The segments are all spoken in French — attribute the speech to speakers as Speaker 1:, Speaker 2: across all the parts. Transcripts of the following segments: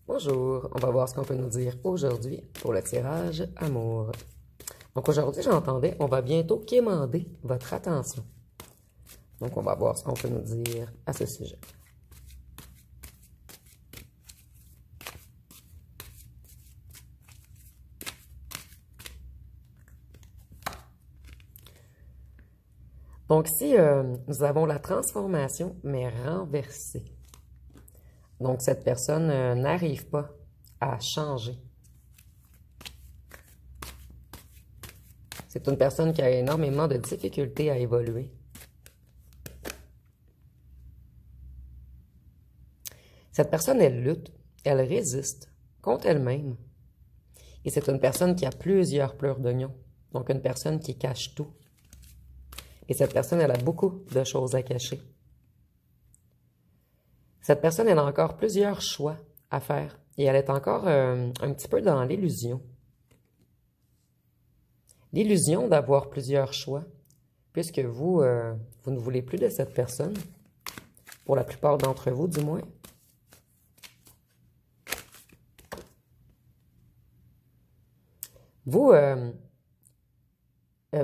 Speaker 1: Bonjour, on va voir ce qu'on peut nous dire aujourd'hui pour le tirage amour. Donc aujourd'hui, j'entendais, on va bientôt quémander votre attention. Donc on va voir ce qu'on peut nous dire à ce sujet. Donc ici, nous avons la transformation, mais renversée. Donc cette personne n'arrive pas à changer. C'est une personne qui a énormément de difficultés à évoluer. Cette personne, elle lutte, elle résiste contre elle-même. Et c'est une personne qui a plusieurs pleurs d'oignon. Donc une personne qui cache tout. Et cette personne, elle a beaucoup de choses à cacher. Cette personne, elle a encore plusieurs choix à faire. Et elle est encore un petit peu dans l'illusion. L'illusion d'avoir plusieurs choix, puisque vous ne voulez plus de cette personne, pour la plupart d'entre vous du moins. Vous,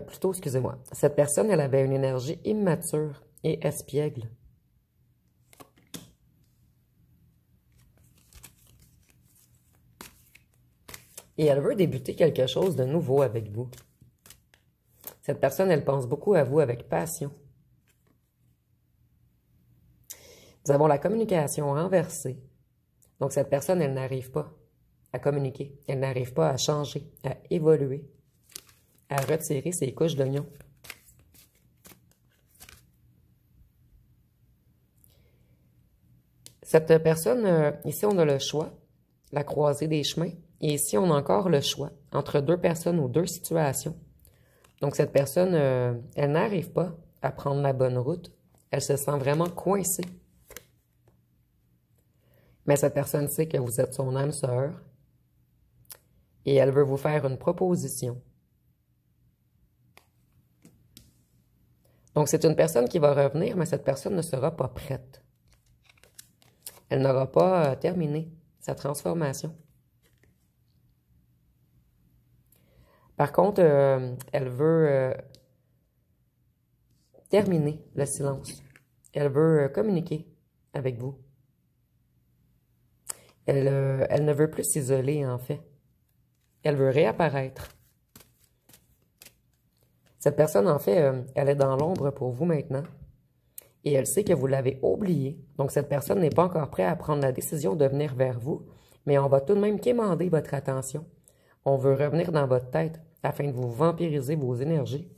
Speaker 1: plutôt, excusez-moi, cette personne, elle avait une énergie immature et espiègle. Et elle veut débuter quelque chose de nouveau avec vous. Cette personne, elle pense beaucoup à vous avec passion. Nous avons la communication renversée. Donc, cette personne, elle n'arrive pas à communiquer. Elle n'arrive pas à changer, à évoluer, à retirer ses couches d'oignon. Cette personne, ici, on a le choix, la croisée des chemins. Et ici, on a encore le choix entre deux personnes ou deux situations. Donc, cette personne, elle n'arrive pas à prendre la bonne route. Elle se sent vraiment coincée. Mais cette personne sait que vous êtes son âme sœur. Et elle veut vous faire une proposition. Donc, c'est une personne qui va revenir, mais cette personne ne sera pas prête. Elle n'aura pas terminé sa transformation. Par contre, elle veut terminer le silence. Elle veut communiquer avec vous. Elle ne veut plus s'isoler, en fait. Elle veut réapparaître. Cette personne, en fait, elle est dans l'ombre pour vous maintenant. Et elle sait que vous l'avez oubliée. Donc, cette personne n'est pas encore prête à prendre la décision de venir vers vous. Mais on va tout de même quémander votre attention. On veut revenir dans votre tête afin de vous vampiriser vos énergies.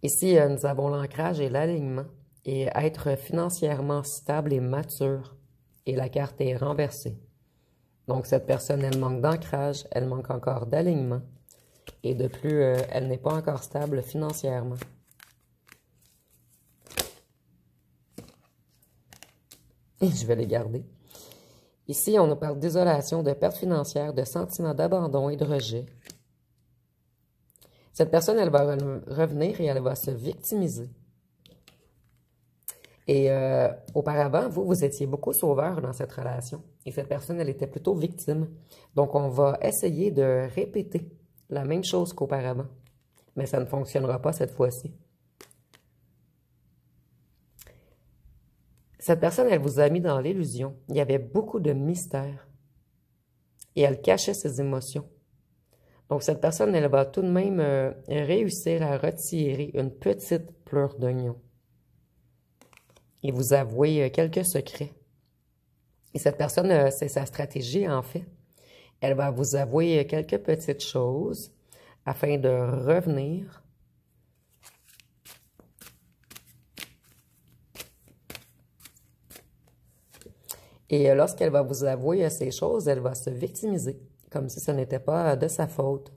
Speaker 1: Ici, nous avons l'ancrage et l'alignement. Et être financièrement stable et mature. Et la carte est renversée. Donc, cette personne, elle manque d'ancrage, elle manque encore d'alignement. Et de plus, elle n'est pas encore stable financièrement. Et je vais les garder. Ici, on nous parle d'isolation, de perte financière, de sentiment d'abandon et de rejet. Cette personne, elle va revenir et elle va se victimiser. Et auparavant, vous étiez beaucoup sauveur dans cette relation. Et cette personne, elle était plutôt victime. Donc, on va essayer de répéter la même chose qu'auparavant. Mais ça ne fonctionnera pas cette fois-ci. Cette personne, elle vous a mis dans l'illusion. Il y avait beaucoup de mystère. Et elle cachait ses émotions. Donc, cette personne, elle va tout de même réussir à retirer une petite pleure d'oignon. Et vous avouer quelques secrets. Et cette personne, c'est sa stratégie, en fait. Elle va vous avouer quelques petites choses afin de revenir. Et lorsqu'elle va vous avouer ces choses, elle va se victimiser, comme si ce n'était pas de sa faute.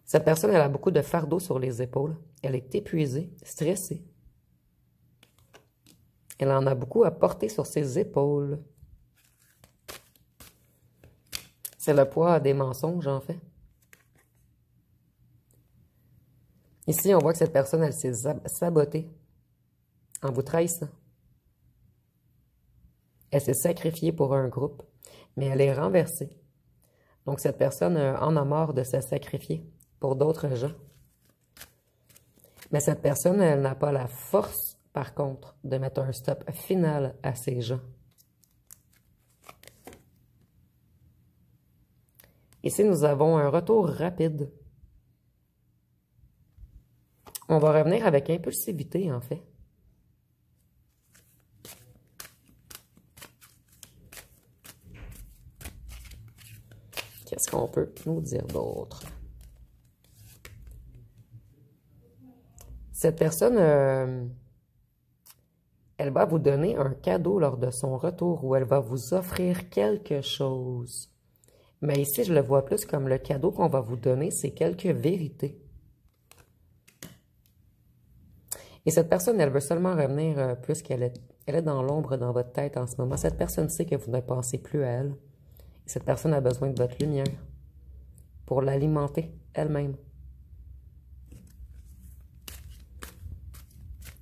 Speaker 1: Cette personne, elle a beaucoup de fardeau sur les épaules. Elle est épuisée, stressée. Elle en a beaucoup à porter sur ses épaules. C'est le poids des mensonges, en fait. Ici, on voit que cette personne, elle s'est sabotée en vous trahissant. Elle s'est sacrifiée pour un groupe, mais elle est renversée. Donc, cette personne en a marre de se sacrifier pour d'autres gens. Mais cette personne, elle n'a pas la force, par contre, de mettre un stop final à ces gens. Ici, nous avons un retour rapide. On va revenir avec impulsivité, en fait. Qu'est-ce qu'on peut nous dire d'autre? Cette personne, elle va vous donner un cadeau lors de son retour ou elle va vous offrir quelque chose. Mais ici, je le vois plus comme le cadeau qu'on va vous donner, c'est quelques vérités. Et cette personne, elle veut seulement revenir puisqu'elle est dans l'ombre dans votre tête en ce moment. Cette personne sait que vous ne pensez plus à elle. Et cette personne a besoin de votre lumière pour l'alimenter elle-même.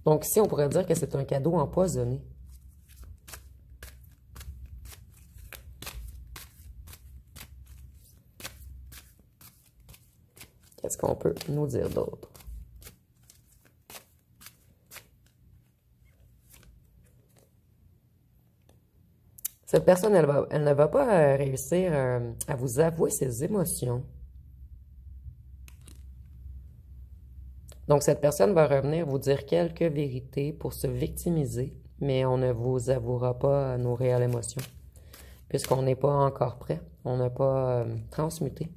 Speaker 1: Donc ici, on pourrait dire que c'est un cadeau empoisonné. Qu'est-ce qu'on peut nous dire d'autre? Cette personne, elle ne va pas réussir à vous avouer ses émotions. Donc, cette personne va revenir vous dire quelques vérités pour se victimiser, mais on ne vous avouera pas nos réelles émotions, puisqu'on n'est pas encore prêt, on n'a pas transmuté.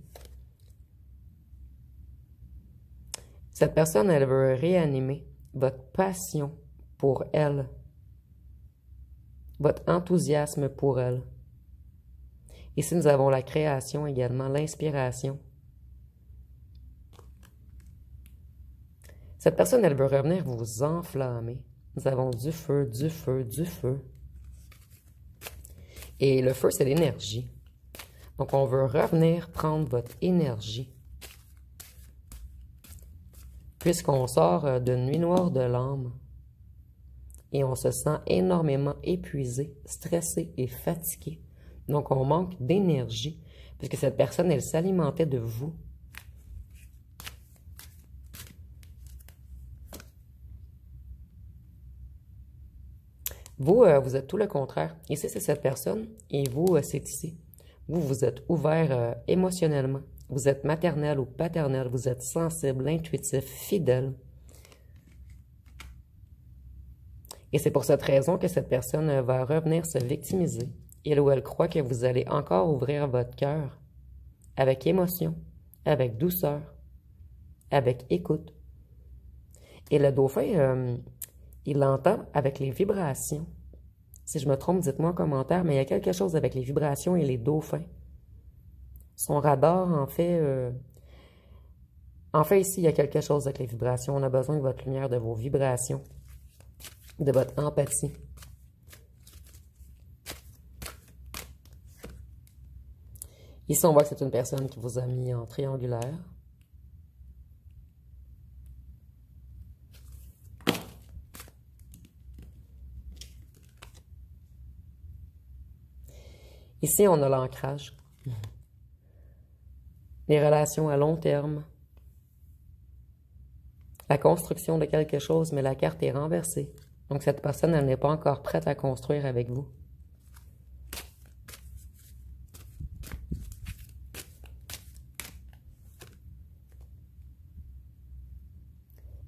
Speaker 1: Cette personne, elle veut réanimer votre passion pour elle, votre enthousiasme pour elle. Ici, nous avons la création également, l'inspiration. Cette personne, elle veut revenir vous enflammer. Nous avons du feu, du feu, du feu. Et le feu, c'est l'énergie. Donc, on veut revenir prendre votre énergie. Puisqu'on sort de nuit noire de l'âme et on se sent énormément épuisé, stressé et fatigué. Donc, on manque d'énergie puisque cette personne, elle s'alimentait de vous. Vous, vous êtes tout le contraire. Ici, c'est cette personne et vous, c'est ici. Vous, vous êtes ouvert émotionnellement. Vous êtes maternel ou paternel. Vous êtes sensible, intuitif, fidèle. Et c'est pour cette raison que cette personne va revenir se victimiser. Il ou elle croit que vous allez encore ouvrir votre cœur avec émotion, avec douceur, avec écoute. Et le dauphin, il l'entend avec les vibrations. Si je me trompe, dites-moi en commentaire, mais il y a quelque chose avec les vibrations et les dauphins. Son radar, en fait, ici, il y a quelque chose avec les vibrations. On a besoin de votre lumière, de vos vibrations, de votre empathie. Ici, on voit que c'est une personne qui vous a mis en triangulaire. Ici, on a l'ancrage. Les relations à long terme. La construction de quelque chose, mais la carte est renversée. Donc, cette personne, elle n'est pas encore prête à construire avec vous.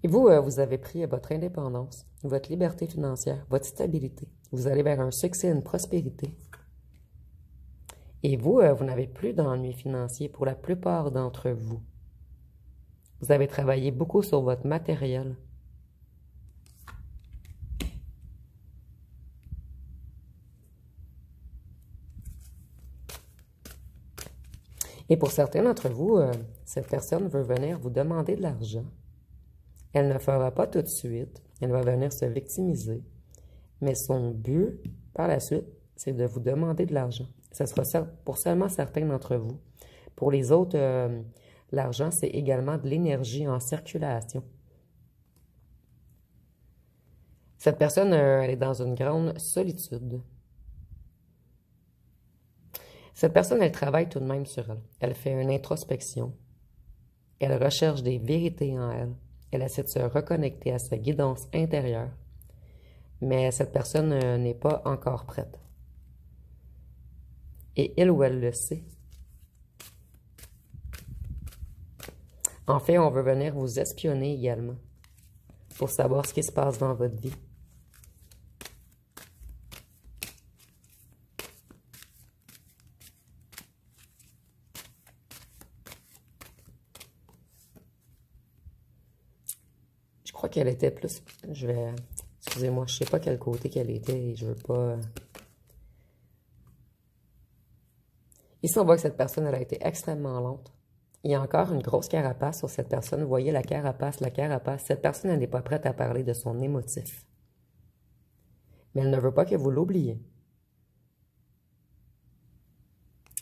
Speaker 1: Et vous, vous avez pris votre indépendance, votre liberté financière, votre stabilité. Vous allez vers un succès, une prospérité. Et vous, vous n'avez plus d'ennuis financiers pour la plupart d'entre vous. Vous avez travaillé beaucoup sur votre matériel. Et pour certains d'entre vous, cette personne veut venir vous demander de l'argent. Elle ne le fera pas tout de suite. Elle va venir se victimiser. Mais son but, par la suite, c'est de vous demander de l'argent. Ce sera pour seulement certains d'entre vous. Pour les autres, l'argent, c'est également de l'énergie en circulation. Cette personne, elle est dans une grande solitude. Cette personne, elle travaille tout de même sur elle. Elle fait une introspection. Elle recherche des vérités en elle. Elle essaie de se reconnecter à sa guidance intérieure. Mais cette personne n'est pas encore prête. Et il ou elle le sait. En fait, on veut venir vous espionner également pour savoir ce qui se passe dans votre vie. Je crois qu'elle était plus... Excusez-moi, je sais pas quel côté qu'elle était et je veux pas... Ici, on voit que cette personne, elle a été extrêmement lente. Il y a encore une grosse carapace sur cette personne. Vous voyez la carapace, la carapace. Cette personne, elle n'est pas prête à parler de son émotif. Mais elle ne veut pas que vous l'oubliez.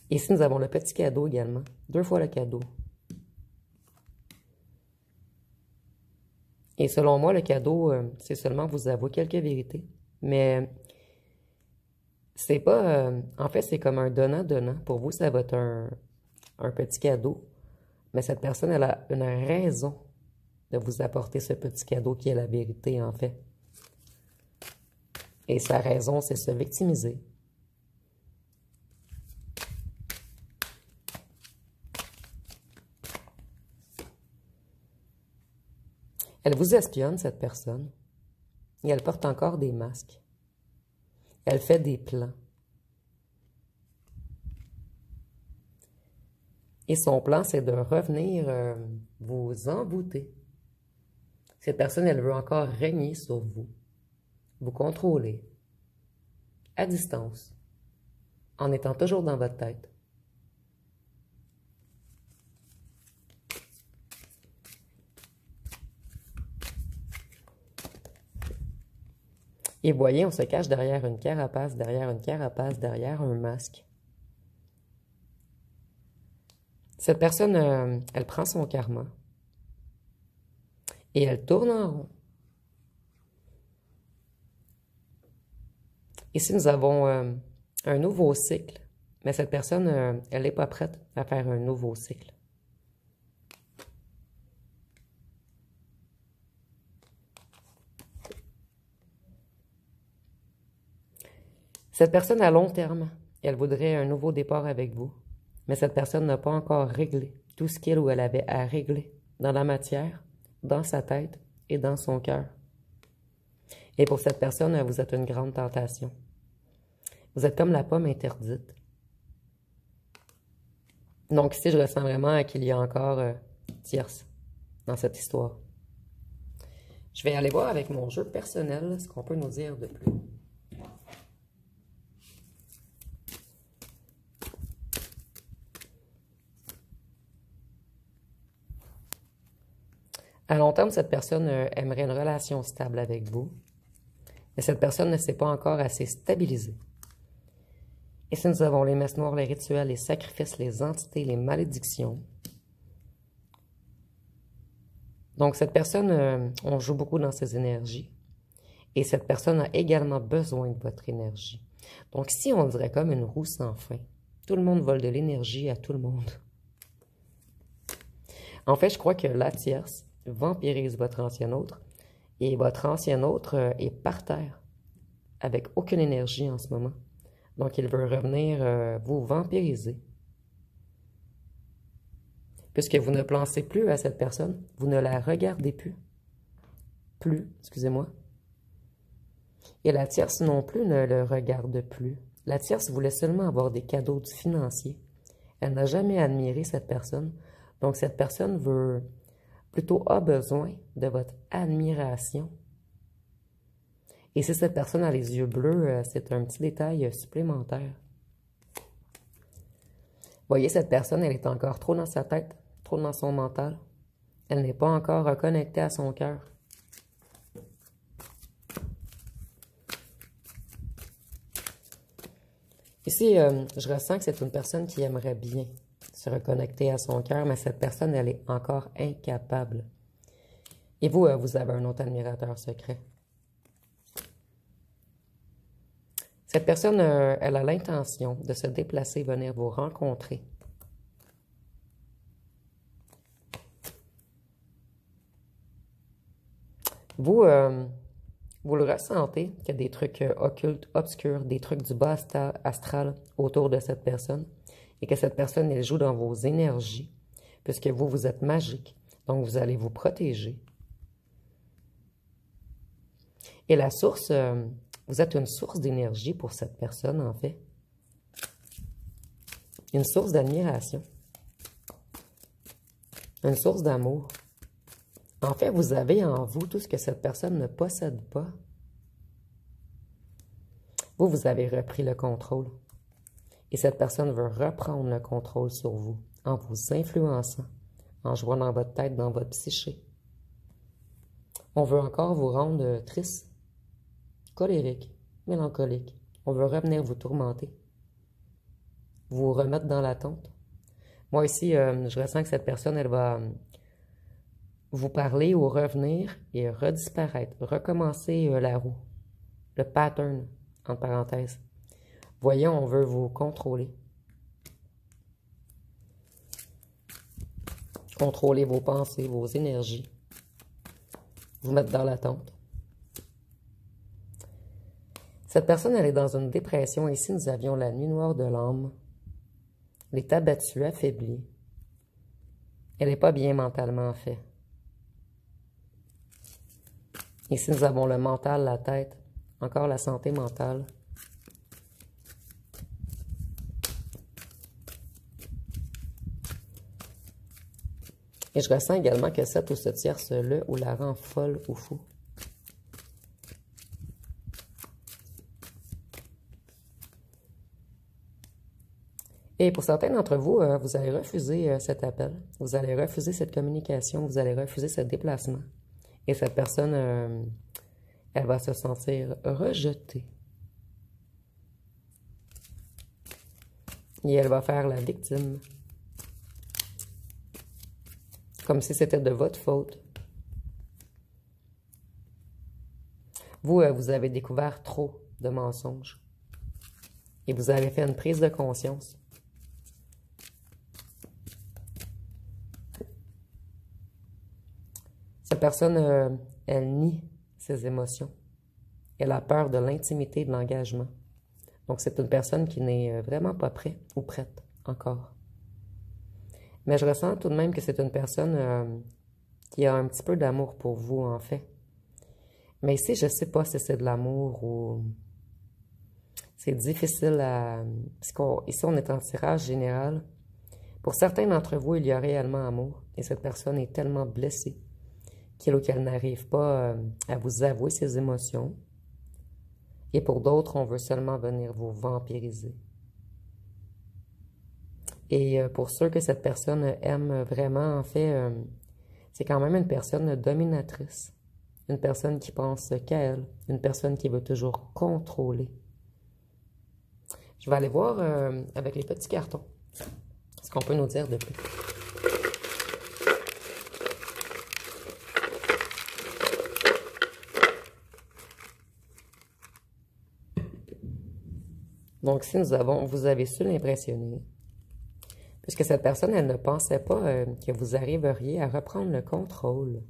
Speaker 1: Ici, nous avons le petit cadeau également. 2 fois le cadeau. Et selon moi, le cadeau, c'est seulement vous avouer quelques vérités. Mais c'est pas... en fait, c'est comme un donnant-donnant. Pour vous, ça va être un petit cadeau. Mais cette personne, elle a une raison de vous apporter ce petit cadeau qui est la vérité, en fait. Et sa raison, c'est se victimiser. Elle vous espionne, cette personne, et elle porte encore des masques. Elle fait des plans. Et son plan, c'est de revenir vous envoûter. Cette personne, elle veut encore régner sur vous, vous contrôler, à distance, en étant toujours dans votre tête. Et voyez, on se cache derrière une carapace, derrière une carapace, derrière un masque. Cette personne, elle prend son karma et elle tourne en rond. Ici, nous avons un nouveau cycle, mais cette personne, elle n'est pas prête à faire un nouveau cycle. Cette personne à long terme, elle voudrait un nouveau départ avec vous, mais cette personne n'a pas encore réglé tout ce qu'elle ou elle avait à régler dans la matière, dans sa tête et dans son cœur. Et pour cette personne, vous êtes une grande tentation. Vous êtes comme la pomme interdite. Donc ici, je ressens vraiment qu'il y a encore tierce dans cette histoire. Je vais aller voir avec mon jeu personnel ce qu'on peut nous dire de plus. À long terme, cette personne aimerait une relation stable avec vous, mais cette personne ne s'est pas encore assez stabilisée. Et si nous avons les messes noires, les rituels, les sacrifices, les entités, les malédictions. Donc cette personne, on joue beaucoup dans ses énergies. Et cette personne a également besoin de votre énergie. Donc si on dirait comme une roue sans fin, tout le monde vole de l'énergie à tout le monde. En fait, je crois que la tierce vampirise votre ancien autre et votre ancien autre est par terre avec aucune énergie en ce moment. Donc, il veut revenir vous vampiriser. Puisque vous ne pensez plus à cette personne, vous ne la regardez plus. Excusez-moi. Et la tierce non plus ne le regarde plus. La tierce voulait seulement avoir des cadeaux financiers. Elle n'a jamais admiré cette personne. Donc, cette personne a besoin de votre admiration. Et si cette personne a les yeux bleus, c'est un petit détail supplémentaire. Voyez, cette personne, elle est encore trop dans sa tête, trop dans son mental. Elle n'est pas encore reconnectée à son cœur. Ici, je ressens que c'est une personne qui aimerait bien se reconnecter à son cœur, mais cette personne, elle est encore incapable. Et vous, vous avez un autre admirateur secret. Cette personne, elle a l'intention de se déplacer, venir vous rencontrer. Vous, vous le ressentez qu'il y a des trucs occultes, obscurs, des trucs du bas astral autour de cette personne et que cette personne, elle joue dans vos énergies puisque vous, vous êtes magique. Donc, vous allez vous protéger. Et la source, vous êtes une source d'énergie pour cette personne, en fait. Une source d'admiration. Une source d'amour. En fait, vous avez en vous tout ce que cette personne ne possède pas. Vous, vous avez repris le contrôle. Et cette personne veut reprendre le contrôle sur vous en vous influençant, en jouant dans votre tête, dans votre psyché. On veut encore vous rendre triste, colérique, mélancolique. On veut revenir vous tourmenter, vous remettre dans l'attente. Moi ici, je ressens que cette personne, elle va vous parler ou revenir et redisparaître, recommencer la roue, le pattern, entre parenthèses. Voyons, on veut vous contrôler. Contrôler vos pensées, vos énergies. Vous mettre dans l'attente. Cette personne, elle est dans une dépression. Ici, nous avions la nuit noire de l'âme. L'état battu, affaibli. Elle n'est pas bien mentalement fait. Ici, nous avons le mental, la tête. Encore la santé mentale. Et je ressens également que cette ou ce tierce-là ou la rend folle ou fou. Et pour certains d'entre vous, vous allez refuser cet appel. Vous allez refuser cette communication. Vous allez refuser ce déplacement. Et cette personne, elle va se sentir rejetée. Et elle va faire la victime. Comme si c'était de votre faute. Vous, vous avez découvert trop de mensonges. Et vous avez fait une prise de conscience. Cette personne, elle nie ses émotions. Elle a peur de l'intimité et de l'engagement. Donc, c'est une personne qui n'est vraiment pas prête ou prête encore. Mais je ressens tout de même que c'est une personne qui a un petit peu d'amour pour vous, en fait. Mais ici, je ne sais pas si c'est de l'amour ou... C'est difficile à... Ici, on est en tirage général. Pour certains d'entre vous, il y a réellement amour. Et cette personne est tellement blessée qu'il ou qu'elle n'arrive pas à vous avouer ses émotions. Et pour d'autres, on veut seulement venir vous vampiriser. Et pour ceux que cette personne aime vraiment, en fait, c'est quand même une personne dominatrice. Une personne qui pense qu'à elle. Une personne qui veut toujours contrôler. Je vais aller voir avec les petits cartons ce qu'on peut nous dire de plus. Donc, si vous avez su l'impressionner, puisque cette personne, elle ne pensait pas que vous arriveriez à reprendre le contrôle.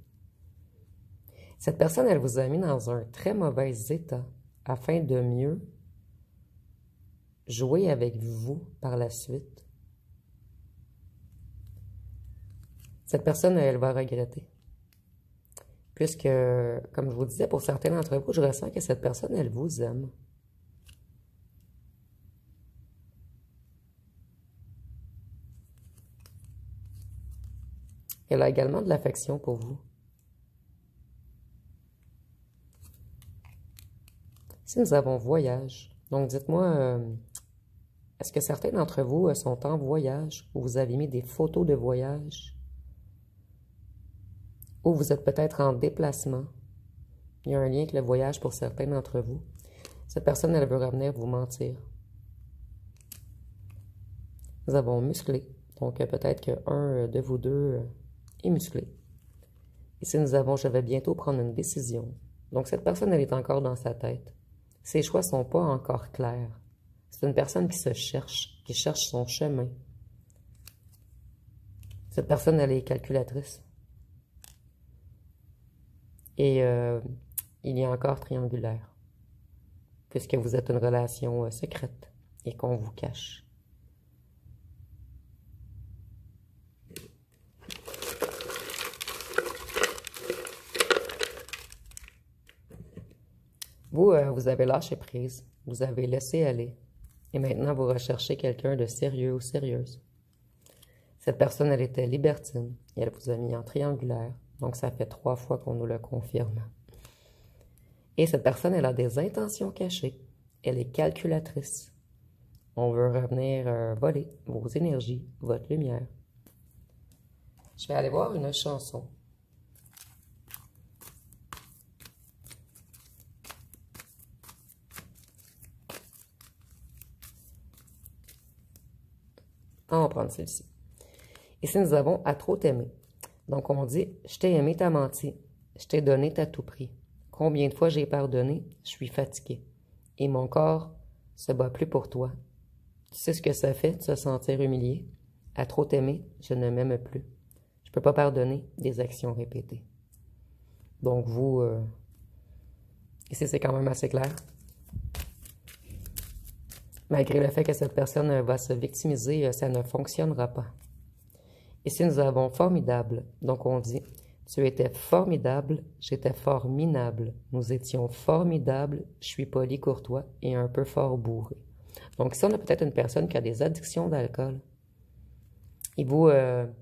Speaker 1: Cette personne, elle vous a mis dans un très mauvais état afin de mieux jouer avec vous par la suite. Cette personne, elle va regretter. Puisque, comme je vous disais, pour certains d'entre vous, je ressens que cette personne, elle vous aime. Elle a également de l'affection pour vous. Ici, nous avons voyage. Donc, dites-moi, est-ce que certains d'entre vous sont en voyage ou vous avez mis des photos de voyage? Ou vous êtes peut-être en déplacement? Il y a un lien avec le voyage pour certains d'entre vous. Cette personne, elle veut revenir vous mentir. Nous avons musclé. Donc, peut-être qu'un de vous deux est musclé. Ici, nous avons, je vais bientôt prendre une décision. Donc, cette personne, elle est encore dans sa tête. Ses choix sont pas encore clairs. C'est une personne qui cherche son chemin. Cette personne, elle est calculatrice. Et il y a encore triangulaire, puisque vous êtes une relation secrète et qu'on vous cache. Vous, vous avez lâché prise, vous avez laissé aller, et maintenant vous recherchez quelqu'un de sérieux ou sérieuse. Cette personne, elle était libertine, et elle vous a mis en triangulaire, donc ça fait 3 fois qu'on nous le confirme. Et cette personne, elle a des intentions cachées, elle est calculatrice. On veut revenir voler vos énergies, votre lumière. Je vais aller voir une chanson. On va prendre celle-ci. Ici, nous avons « à trop t'aimer ». Donc, on dit « je t'ai aimé, t'as menti. Je t'ai donné, t'as tout pris. Combien de fois j'ai pardonné, je suis fatigué. Et mon corps se bat plus pour toi. Tu sais ce que ça fait de se sentir humilié? À trop t'aimer, je ne m'aime plus. Je peux pas pardonner des actions répétées. » Donc, vous, ici, c'est quand même assez clair. Malgré le fait que cette personne va se victimiser, ça ne fonctionnera pas. Ici, nous avons formidable. Donc, on dit, tu étais formidable, j'étais fort minable. Nous étions formidables, je suis poli, courtois et un peu fort bourré. Donc, ici, on a peut-être une personne qui a des addictions d'alcool. Et vous,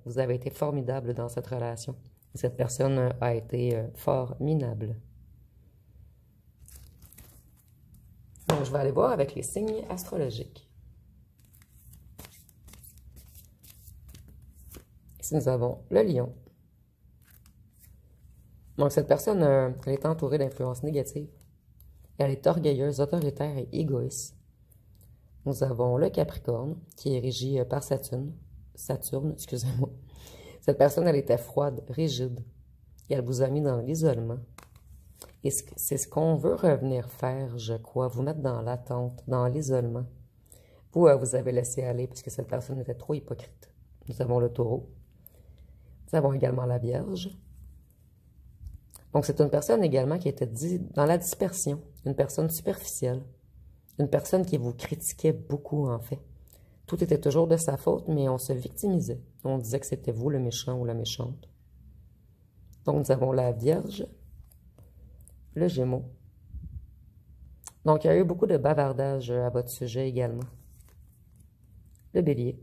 Speaker 1: vous avez été formidable dans cette relation. Et cette personne a été fort minable. Donc, je vais aller voir avec les signes astrologiques. Ici, nous avons le lion. Donc, cette personne, elle est entourée d'influences négatives. Elle est orgueilleuse, autoritaire et égoïste. Nous avons le capricorne, qui est régi par Saturne, excusez-moi. Cette personne, elle était froide, rigide, et elle vous a mis dans l'isolement. Et c'est ce qu'on veut revenir faire, je crois, vous mettre dans l'attente, dans l'isolement. Vous, vous avez laissé aller parce que cette personne était trop hypocrite. Nous avons le taureau. Nous avons également la Vierge. Donc, c'est une personne également qui était dans la dispersion, une personne superficielle, une personne qui vous critiquait beaucoup, en fait. Tout était toujours de sa faute, mais on se victimisait. On disait que c'était vous le méchant ou la méchante. Donc, nous avons la Vierge, le Gémeaux. Donc, il y a eu beaucoup de bavardage à votre sujet également. Le Bélier.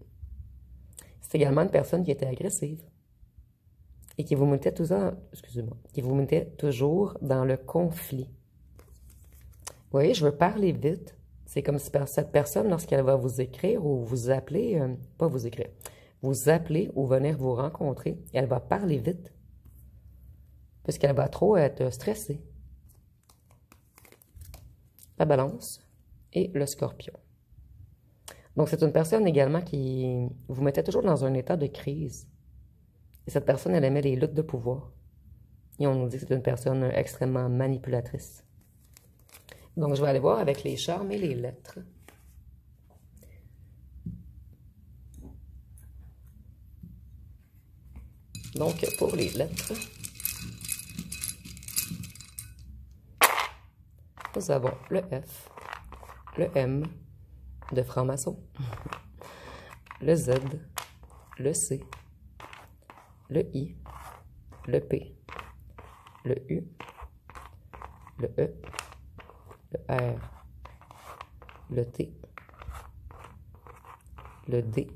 Speaker 1: C'est également une personne qui était agressive et qui vous mettait toujours dans le conflit. Vous voyez, je veux parler vite. C'est comme si cette personne, lorsqu'elle va vous écrire ou vous appeler, pas vous écrire, vous appeler ou venir vous rencontrer, elle va parler vite puisqu'elle va trop être stressée. La Balance et le Scorpion. Donc, c'est une personne également qui vous mettait toujours dans un état de crise. Et cette personne, elle aimait les luttes de pouvoir. Et on nous dit que c'est une personne extrêmement manipulatrice. Donc, je vais aller voir avec les charmes et les lettres. Donc, pour les lettres, nous avons le F, le M de franc-maçon, le Z, le C, le I, le P, le U, le E, le R, le T, le D.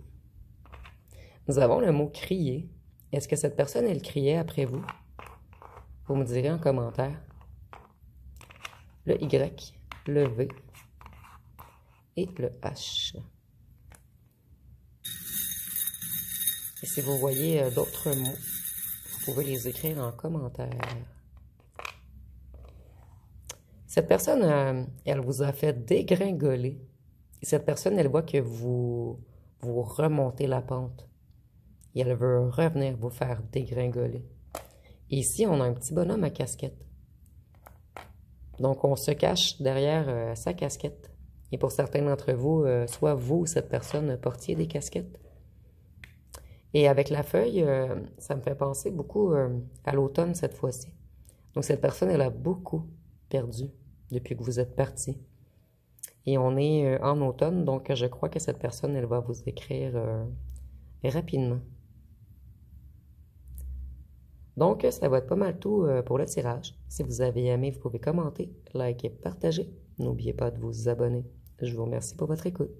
Speaker 1: Nous avons le mot crier. Est-ce que cette personne, elle criait après vous? Vous me direz en commentaire. Le Y, le V et le H. Et si vous voyez d'autres mots, vous pouvez les écrire en commentaire. Cette personne, elle vous a fait dégringoler. Et cette personne, elle voit que vous remontez la pente. Et elle veut revenir vous faire dégringoler. Et ici, on a un petit bonhomme à casquette. Donc, on se cache derrière sa casquette. Et pour certains d'entre vous, soit vous ou cette personne portiez des casquettes. Et avec la feuille, ça me fait penser beaucoup à l'automne cette fois-ci. Donc, cette personne, elle a beaucoup perdu depuis que vous êtes parti. Et on est en automne, donc je crois que cette personne, elle va vous écrire rapidement. Donc, ça va être pas mal tout pour le tirage. Si vous avez aimé, vous pouvez commenter, liker, partager. N'oubliez pas de vous abonner. Je vous remercie pour votre écoute.